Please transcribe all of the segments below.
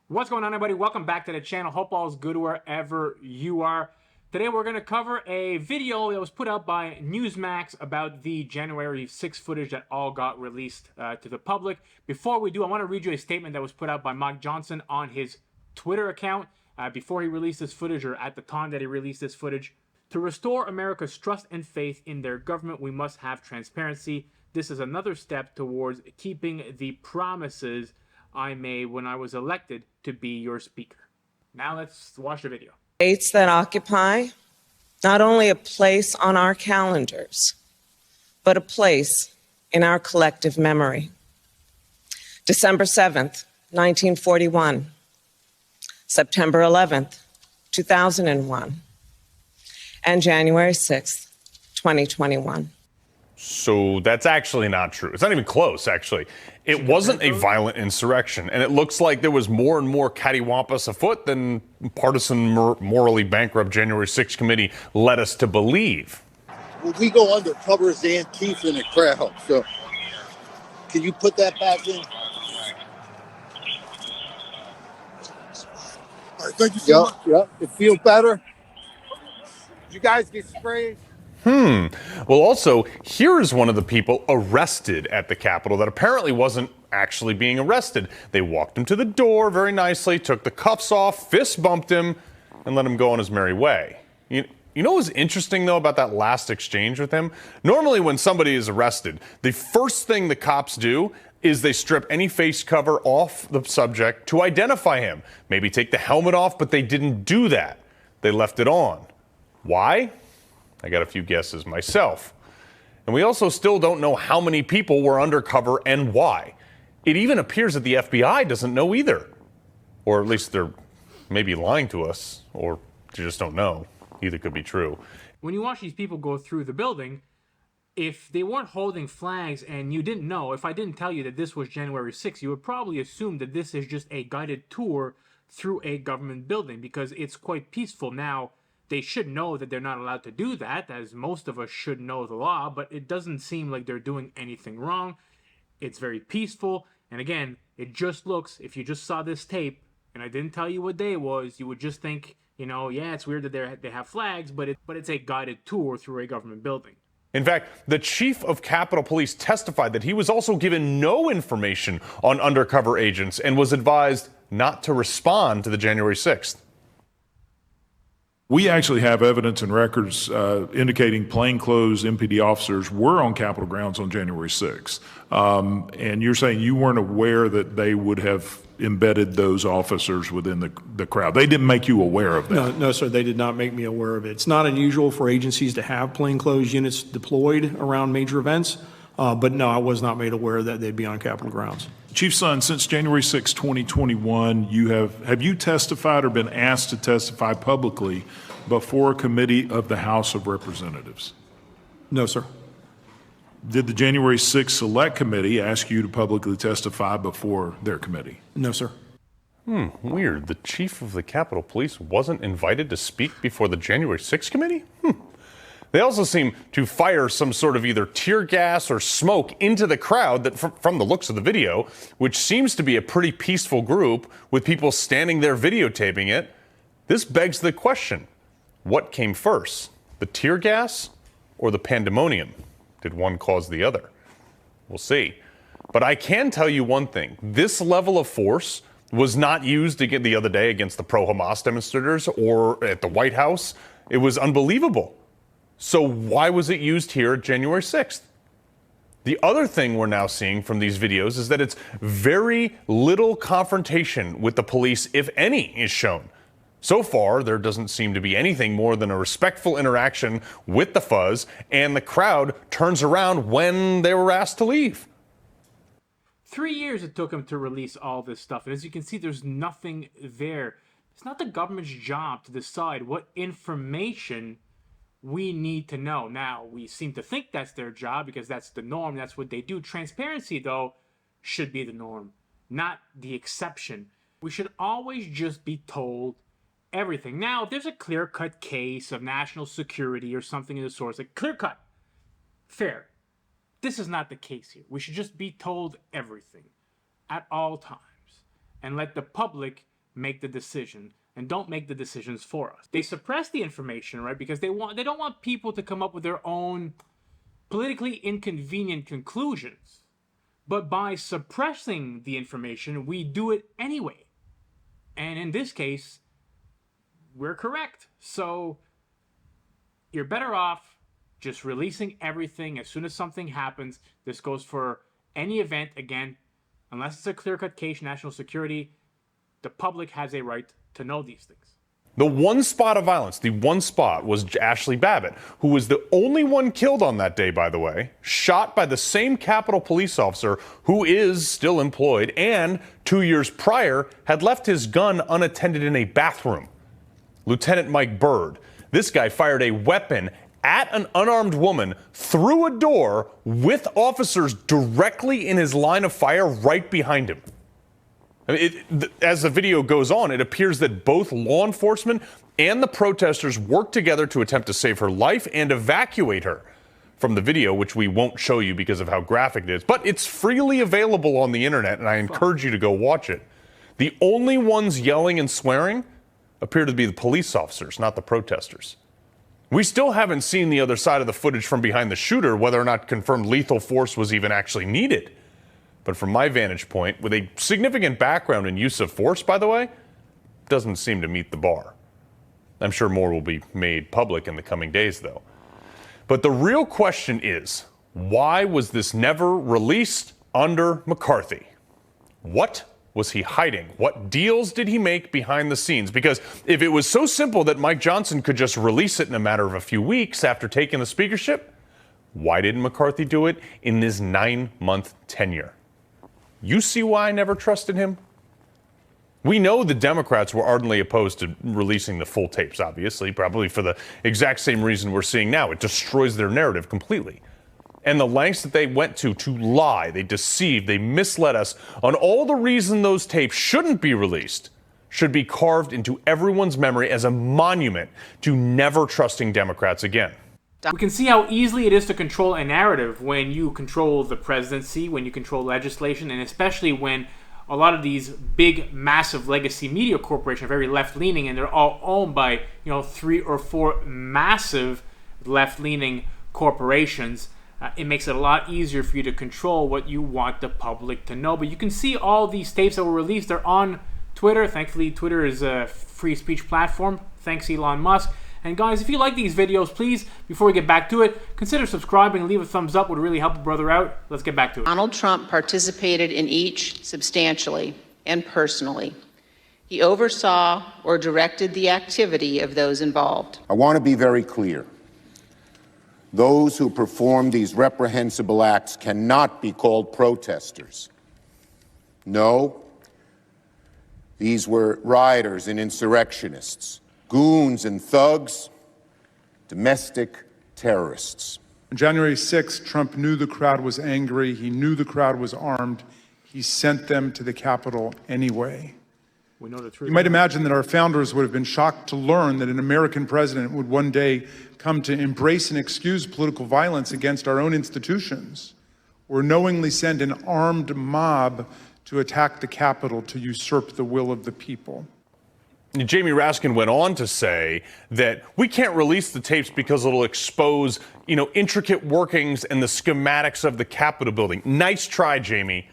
What's going on, everybody? Welcome back to the channel. Hope all is good wherever you are. Today we're going to cover a video that was put out by Newsmax about the January 6th footage that all got released to the public. Before we do, I want to read you a statement that was put out by Mike Johnson on his Twitter account before he released this footage, or at the time that he released this footage. To restore America's trust and faith in their government, we must have transparency. This is another step towards keeping the promises I made when I was elected to be your speaker. Now let's watch the video. Dates that occupy not only a place on our calendars, but a place in our collective memory. December 7th, 1941. September 11th, 2001. And January 6th, 2021. So that's actually not true. It's not even close, actually. It wasn't a violent insurrection, and it looks like there was more and more cattywampus afoot than partisan, morally bankrupt January 6th committee led us to believe. Well, we go undercover as Antifa in a crowd, so can you put that back in? All right, thank you so much. Yep, it feels better. Did you guys get sprayed? Well, also, here is one of the people arrested at the Capitol that apparently wasn't actually being arrested. They walked him to the door very nicely, took the cuffs off, fist bumped him, and let him go on his merry way. You know what was interesting, though, about that last exchange with him? Normally, when somebody is arrested, the first thing the cops do is they strip any face cover off the subject to identify him. Maybe take the helmet off, but they didn't do that. They left it on. Why? I got a few guesses myself. And we also still don't know how many people were undercover and why. It even appears that the FBI doesn't know either. Or at least they're maybe lying to us, or they just don't know. Either could be true. When you watch these people go through the building, if they weren't holding flags and you didn't know, if I didn't tell you that this was January 6th, you would probably assume that this is just a guided tour through a government building because it's quite peaceful. Now, they should know that they're not allowed to do that, as most of us should know the law, but it doesn't seem like they're doing anything wrong. It's very peaceful, and again, it just looks, if you just saw this tape, and I didn't tell you what day it was, you would just think, you know, yeah, it's weird that they have flags, but it's a guided tour through a government building. In fact, the chief of Capitol Police testified that he was also given no information on undercover agents and was advised not to respond to the January 6th. We actually have evidence and records indicating plainclothes MPD officers were on Capitol grounds on January 6th. And you're saying you weren't aware that they would have embedded those officers within the crowd. They didn't make you aware of that? No, sir, they did not make me aware of it. It's not unusual for agencies to have plainclothes units deployed around major events, but no, I was not made aware that they'd be on Capitol grounds. Chief Son, since January 6, 2021, have you testified or been asked to testify publicly before a committee of the House of Representatives? No, sir. Did the January 6 Select Committee ask you to publicly testify before their committee? No, sir. Weird. The chief of the Capitol Police wasn't invited to speak before the January 6th committee? They also seem to fire some sort of either tear gas or smoke into the crowd that, from the looks of the video, which seems to be a pretty peaceful group with people standing there videotaping it. This begs the question, what came first, the tear gas or the pandemonium? Did one cause the other? We'll see. But I can tell you one thing. This level of force was not used the other day against the pro-Hamas demonstrators or at the White House. It was unbelievable. So why was it used here at January 6th? The other thing we're now seeing from these videos is that it's very little confrontation with the police, if any, is shown. So far, there doesn't seem to be anything more than a respectful interaction with the fuzz, and the crowd turns around when they were asked to leave. 3 years it took him to release all this stuff, and as you can see, there's nothing there. It's not the government's job to decide what information we need to know. Now, we seem to think that's their job because that's the norm, that's what they do. Transparency, though, should be the norm, not the exception. We should always just be told everything. Now, if there's a clear-cut case of national security or something of the sort, like clear-cut, fair. This is not the case here. We should just be told everything at all times and let the public make the decision and don't make the decisions for us. They suppress the information, right? Because they don't want people to come up with their own politically inconvenient conclusions. But by suppressing the information, we do it anyway. And in this case, we're correct. So you're better off just releasing everything as soon as something happens. This goes for any event. Again, unless it's a clear-cut case, national security, the public has a right to know these things. The one spot of violence, the one spot, was Ashley Babbitt, who was the only one killed on that day, by the way, shot by the same Capitol police officer who is still employed and 2 years prior had left his gun unattended in a bathroom. Lieutenant Mike Bird. This guy fired a weapon at an unarmed woman through a door with officers directly in his line of fire right behind him. I mean, as the video goes on, it appears that both law enforcement and the protesters worked together to attempt to save her life and evacuate her. From the video, which we won't show you because of how graphic it is, but it's freely available on the internet, and I encourage you to go watch it. The only ones yelling and swearing appear to be the police officers, not the protesters. We still haven't seen the other side of the footage from behind the shooter, whether or not confirmed lethal force was even actually needed. But from my vantage point, with a significant background in use of force, by the way, doesn't seem to meet the bar. I'm sure more will be made public in the coming days, though. But the real question is, why was this never released under McCarthy? What was he hiding? What deals did he make behind the scenes? Because if it was so simple that Mike Johnson could just release it in a matter of a few weeks after taking the speakership, why didn't McCarthy do it in his 9-month tenure? You see why I never trusted him? We know the Democrats were ardently opposed to releasing the full tapes, obviously, probably for the exact same reason we're seeing now. It destroys their narrative completely. And the lengths that they went to lie, they deceived, they misled us on all the reason those tapes shouldn't be released should be carved into everyone's memory as a monument to never trusting Democrats again. We can see how easily it is to control a narrative when you control the presidency, when you control legislation, and especially when a lot of these big, massive legacy media corporations are very left-leaning, and they're all owned by, 3 or 4 massive left-leaning corporations. It makes it a lot easier for you to control what you want the public to know. But you can see all these tapes that were released. They're on Twitter. Thankfully, Twitter is a free speech platform. Thanks, Elon Musk. And guys, if you like these videos, please, before we get back to it, consider subscribing and leave a thumbs up. It would really help a brother out. Let's get back to it. Donald Trump participated in each substantially and personally. He oversaw or directed the activity of those involved. I want to be very clear. Those who perform these reprehensible acts cannot be called protesters. No, these were rioters and insurrectionists, goons and thugs, domestic terrorists. On January 6th, Trump knew the crowd was angry. He knew the crowd was armed. He sent them to the Capitol anyway. We know the truth. You might imagine that our founders would have been shocked to learn that an American president would one day come to embrace and excuse political violence against our own institutions, or knowingly send an armed mob to attack the Capitol to usurp the will of the people. Jamie Raskin went on to say that we can't release the tapes because it'll expose, intricate workings and the schematics of the Capitol building. Nice try, Jamie.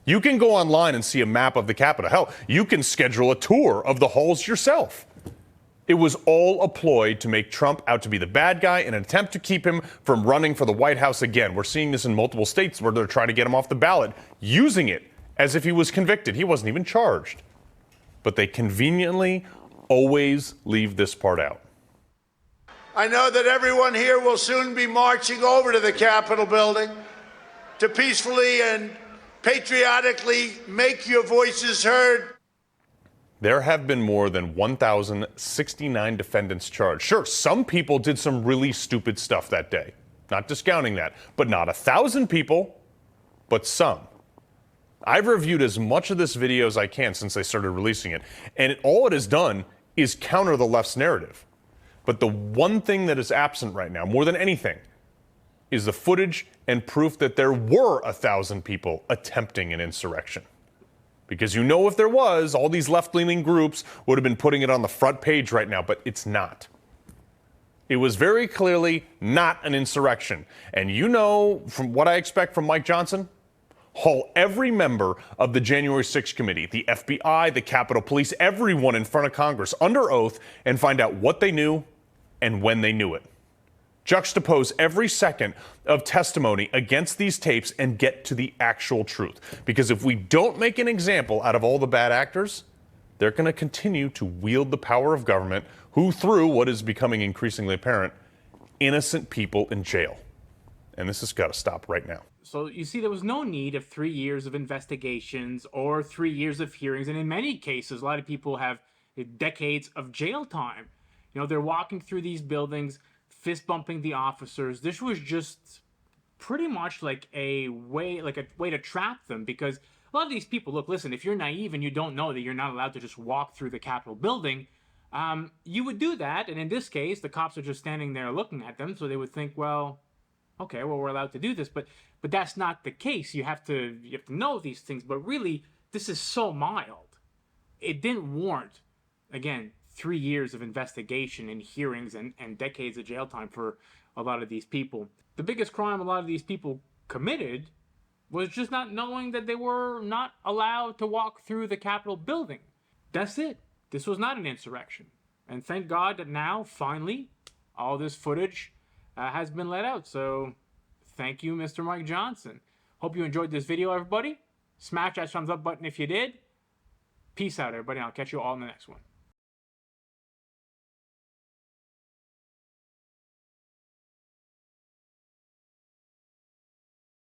You can go online and see a map of the Capitol. Hell, you can schedule a tour of the halls yourself. It was all a ploy to make Trump out to be the bad guy in an attempt to keep him from running for the White House again. We're seeing this in multiple states where they're trying to get him off the ballot, using it as if he was convicted. He wasn't even charged. But they conveniently always leave this part out. I know that everyone here will soon be marching over to the Capitol building to peacefully and patriotically make your voices heard. There have been more than 1,069 defendants charged. Sure, some people did some really stupid stuff that day. Not discounting that. But not 1,000 people, but some. I've reviewed as much of this video as I can since they started releasing it. And all it has done is counter the left's narrative. But the one thing that is absent right now, more than anything, is the footage and proof that there were 1,000 people attempting an insurrection. Because you know if there was, all these left-leaning groups would have been putting it on the front page right now, but it's not. It was very clearly not an insurrection. And you know, from what I expect from Mike Johnson, haul every member of the January 6th committee, the FBI, the Capitol Police, everyone in front of Congress under oath and find out what they knew and when they knew it. Juxtapose every second of testimony against these tapes and get to the actual truth. Because if we don't make an example out of all the bad actors, they're going to continue to wield the power of government, who threw what is becoming increasingly apparent, innocent people in jail. And this has got to stop right now. So you see, there was no need of 3 years of investigations or 3 years of hearings. And in many cases, a lot of people have decades of jail time. You know, they're walking through these buildings, fist bumping the officers. This was just pretty much like a way to trap them, because a lot of these people, look, listen, if you're naive and you don't know that you're not allowed to just walk through the Capitol building, you would do that. And in this case, the cops are just standing there looking at them. So they would think, well, okay, well, we're allowed to do this. But that's not the case. You have to know these things. But really, this is so mild. It didn't warrant, again, 3 years of investigation and hearings and decades of jail time for a lot of these people. The biggest crime a lot of these people committed was just not knowing that they were not allowed to walk through the Capitol building. That's it. This was not an insurrection. And thank God that now, finally, all this footage has been let out. So thank you, Mr. Mike Johnson. Hope you enjoyed this video, everybody. Smash that thumbs up button if you did. Peace out, everybody. I'll catch you all in the next one.